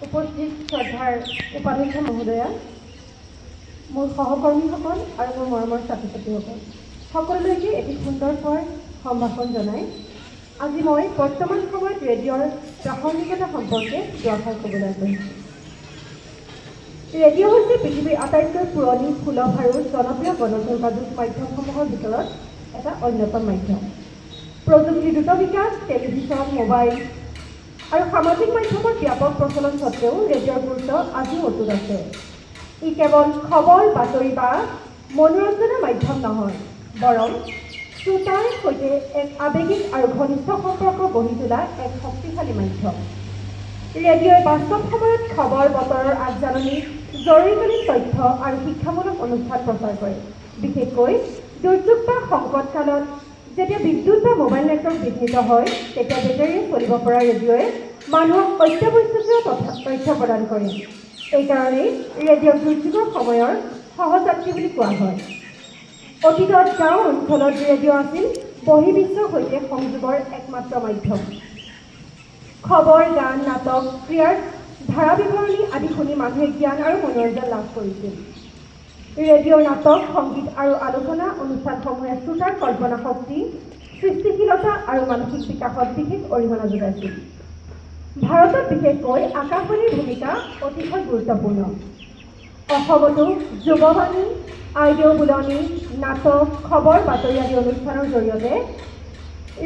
উপস্থিত শ্ৰদ্ধাৰ উপাধ্যক্ষ মহোদয়া, মোৰ সহকৰ্মীসকল আৰু মোৰ মৰমৰ ছাত্ৰ ছাত্ৰীসকল, সকলোলৈকে এটি সুন্দৰকৈ সম্ভাষণ জনাই আজি মই বৰ্তমান সময়ত ৰেডিঅ'ৰ প্ৰাসংগিকতা সম্পৰ্কে দুআষাৰ ক'বলৈ আগবাঢ়িছোঁ। ৰেডিঅ' হৈছে পৃথিৱীৰ আটাইতকৈ পুৰণি, সুলভ আৰু জনপ্ৰিয় গণযোগাযোগ মাধ্যমসমূহৰ ভিতৰত এটা অন্যতম মাধ্যম। প্ৰযুক্তিৰ দ্ৰুত বিকাশ, টেলিভিছন, মোবাইল আৰু সামাজিক মাধ্যমৰ ব্যাপক প্ৰচলন স্বত্বেও ৰেডিঅ'ৰ গুৰুত্ব আজিও অটুট আছে। ই কেৱল খবৰ, বাতৰি বা মনোৰঞ্জনৰ মাধ্যম নহয়, বৰং শ্ৰোতাৰ সৈতে এক আৱেগিক আৰু ঘনিষ্ঠ সম্পৰ্ক গঢ়ি তোলা এক শক্তিশালী মাধ্যম। ৰেডিঅ'ই বাস্তৱ সময়ত খবৰ, বতৰৰ আগজাননী, জৰুৰীকালীন তথ্য আৰু শিক্ষামূলক অনুষ্ঠান প্ৰচাৰ কৰে। বিশেষকৈ দুৰ্যোগ বা সংকটকালত যেতিয়া বিদ্যুৎ বা মোবাইল নেটৱৰ্ক বিঘ্নিত হয়, তেতিয়া বেটেৰীৰে চলিব পৰা ৰেডিঅ'ই মানুহক অত্যাৱশ্যকীয় তথ্য প্ৰদান কৰে। এইকাৰণেই ৰেডিঅ'ক দুৰ্যোগৰ সময়ৰ সহযাত্ৰী বুলি কোৱা হয়। অতীতত গাঁও অঞ্চলত ৰেডিঅ' আছিল বহিৰ্বিশ্বৰ সৈতে সংযোগৰ একমাত্ৰ মাধ্যম। খবৰ, গান, নাটক, ক্ৰীড়াৰ ধাৰাবিৱৰণী আদি শুনি মানুহে জ্ঞান আৰু মনোৰঞ্জন লাভ কৰিছিল। ৰেডিঅ'ৰ নাটক, সংগীত আৰু আলোচনা অনুষ্ঠানসমূহে শ্ৰোতাৰ কল্পনা শক্তি, সৃষ্টিশীলতা আৰু মানসিক বিকাশত বিশেষ অৰিহণা যোগাইছিল। ভাৰতত বিশেষকৈ আকাশবাণীৰ ভূমিকা অতিশয় গুৰুত্বপূৰ্ণ। অসমতো যুৱবাণী, আইদেউ বুলনি, নাটক, খবৰ, বাতৰি আদি অনুষ্ঠানৰ জৰিয়তে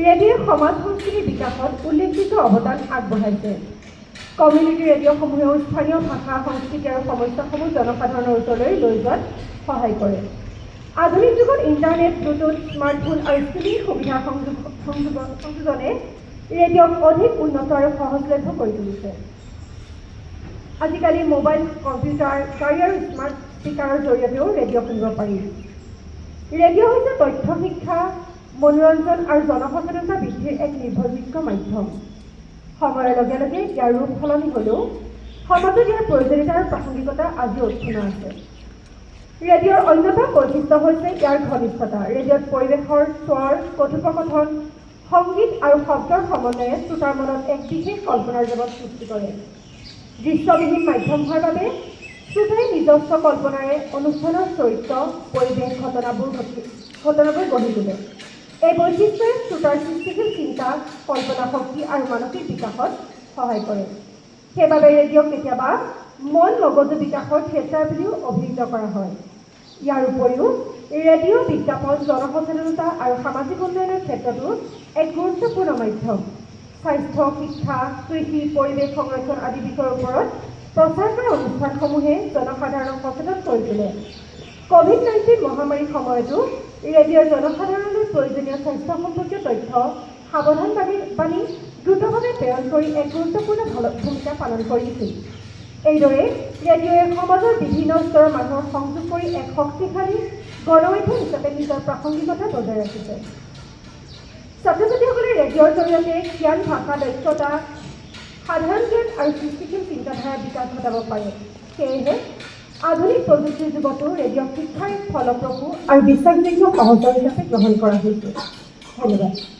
ৰেডিঅ'ই সমাজ সংস্কৃতিৰ বিকাশত উল্লেখযোগ্য অৱদান আগবঢ়াইছে। কমিউনিটি ৰেডিঅ'সমূহেও স্থানীয় ভাষা, সংস্কৃতি আৰু সমস্যাসমূহ জনসাধাৰণৰ ওচৰলৈ লৈ যোৱাত সহায় কৰে। আধুনিক যুগত ইণ্টাৰনেট, ব্লুটুথ, স্মাৰ্টফোন আৰু ষ্ট্ৰিমিং সুবিধাৰ সংযোজনে ৰেডিঅ'ক অধিক উন্নত আৰু সহজলভ্য কৰি তুলিছে। আজিকালি মোবাইল, কম্পিউটাৰ, গাড়ী আৰু স্মাৰ্ট স্পীকাৰৰ জৰিয়তেও ৰেডিঅ' শুনিব পাৰি। ৰেডিঅ' হৈছে তথ্য, শিক্ষা, মনোৰঞ্জন আৰু জনসচেতনতা বৃদ্ধিৰ এক নিৰ্ভৰযোগ্য মাধ্যম। সময়ৰ লগে লগে ইয়াৰ ৰূপ সলনি হ'লেও সমাজত ইয়াৰ প্ৰয়োজনীয়তা আৰু প্ৰাসংগিকতা আজিও অক্ষুণ্ণ আছে। ৰেডিঅ'ৰ অন্যতম বৈশিষ্ট্য হৈছে ইয়াৰ ঘনিষ্ঠতা। ৰেডিঅ'ত পৰিৱেশৰ স্বৰ, কথোপকথন, সংগীত আৰু শব্দৰ সমন্বয়ে শ্ৰোতাৰ মনত এক বিশেষ কল্পনাৰ জগত সৃষ্টি কৰে। দৃশ্যবিহীন মাধ্যম হোৱাৰ বাবে শ্ৰোতাই নিজস্ব কল্পনাৰে অনুষ্ঠানৰ চৰিত্ৰ, পৰিৱেশ, ঘটনাবোৰ গঢ়ি তোলে। এই বৈশিষ্ট্যই শ্ৰোতাৰ সৃষ্টিশীল চিন্তা, কল্পনা শক্তি আৰু মানসিক বিকাশত সহায় কৰে। সেইবাবে ৰেডিঅ'ক কেতিয়াবা মন মগজু বিকাশৰ থিয়েটাৰ বুলিও অভিহিত কৰা হয়। ইয়াৰ উপৰিও ৰেডিঅ' বিজ্ঞাপন, জনসচেতনতা আৰু সামাজিক উন্নয়নৰ ক্ষেত্ৰতো এক গুৰুত্বপূৰ্ণ মাধ্যম। স্বাস্থ্য, শিক্ষা, কৃষি, পৰিৱেশ সংৰক্ষণ আদি বিষয়ৰ ওপৰত প্ৰচাৰ কৰা অনুষ্ঠানসমূহে জনসাধাৰণক সচেতন কৰি তোলে। ক'ভিড-19 মহামাৰীৰ সময়তো ৰেডিঅ'ই জনসাধাৰণলৈ প্ৰয়োজনীয় স্বাস্থ্য সম্পৰ্কীয় তথ্য, সাৱধানবাণী দ্ৰুতভাৱে প্ৰেৰণ কৰি এক গুৰুত্বপূৰ্ণ ভূমিকা পালন কৰিছিল। এইদৰে ৰেডিঅ'ই সমাজৰ বিভিন্ন স্তৰৰ মানুহক সংযোগ কৰি এক শক্তিশালী গণমাধ্যম হিচাপে নিজৰ প্ৰাসংগিকতা বজাই ৰাখিছে। ছাত্ৰ ছাত্ৰীসকলে ৰেডিঅ'ৰ জৰিয়তে জ্ঞান, ভাষা, দক্ষতা, সাধাৰণ জ্ঞান আৰু সৃষ্টিশীল চিন্তাধাৰাৰ বিকাশ ঘটাব পাৰে। সেয়েহে আধুনিক প্ৰযুক্তিৰ যুগতো ৰেডিঅ'ক শিক্ষাৰ এক ফলপ্ৰসূ আৰু বিশ্বাসযোগ্য সহযোগী হিচাপে গ্ৰহণ কৰা হৈছে। ধন্যবাদ।